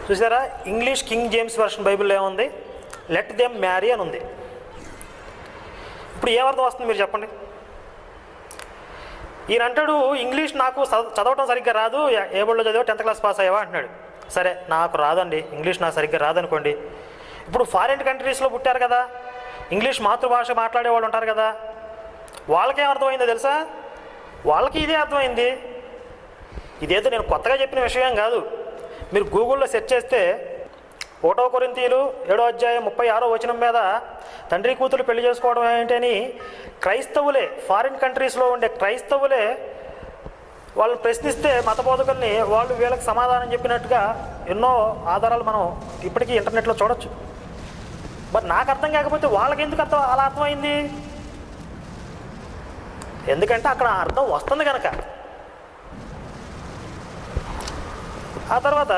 చూసారా, English king James version బైబిల్లో ఏముంది? లెట్ దెమ్ మ్యారీ అని ఉంది. ఇప్పుడు ఏమర్థం వస్తుంది మీరు చెప్పండి? ఈయన అంటాడు ఇంగ్లీష్ నాకు చదవటం సరిగ్గా రాదు, ఏ బడిలో చదివా 10th క్లాస్ పాస్ అయ్యావా అంటున్నాడు. సరే, నాకు రాదండి, ఇంగ్లీష్ నాకు సరిగ్గా రాదనుకోండి. ఇప్పుడు ఫారిన్ కంట్రీస్లో పుట్టారు కదా, ఇంగ్లీష్ మాతృభాష మాట్లాడేవాళ్ళు ఉంటారు కదా, వాళ్ళకేం అర్థమైందో తెలుసా? వాళ్ళకి ఇదే అర్థమైంది. ఇదేదో నేను కొత్తగా చెప్పిన విషయం కాదు. మీరు గూగుల్లో సెర్చ్ చేస్తే 1 కొరింథీయులు 7వ అధ్యాయం 36వ వచనం మీద తండ్రి కూతురు పెళ్లి చేసుకోవడం ఏంటని క్రైస్తవులే, ఫారిన్ కంట్రీస్లో ఉండే క్రైస్తవులే వాళ్ళని ప్రశ్నిస్తే మత బోధకుల్ని, వాళ్ళు వీళ్ళకి సమాధానం చెప్పినట్టుగా ఎన్నో ఆధారాలు మనం ఇప్పటికీ ఇంటర్నెట్లో చూడొచ్చు. మరి నాకు అర్థం కాకపోతే వాళ్ళకి ఎందుకు అలా అర్థమైంది? ఎందుకంటే అక్కడ అర్థం వస్తుంది కనుక. ఆ తర్వాత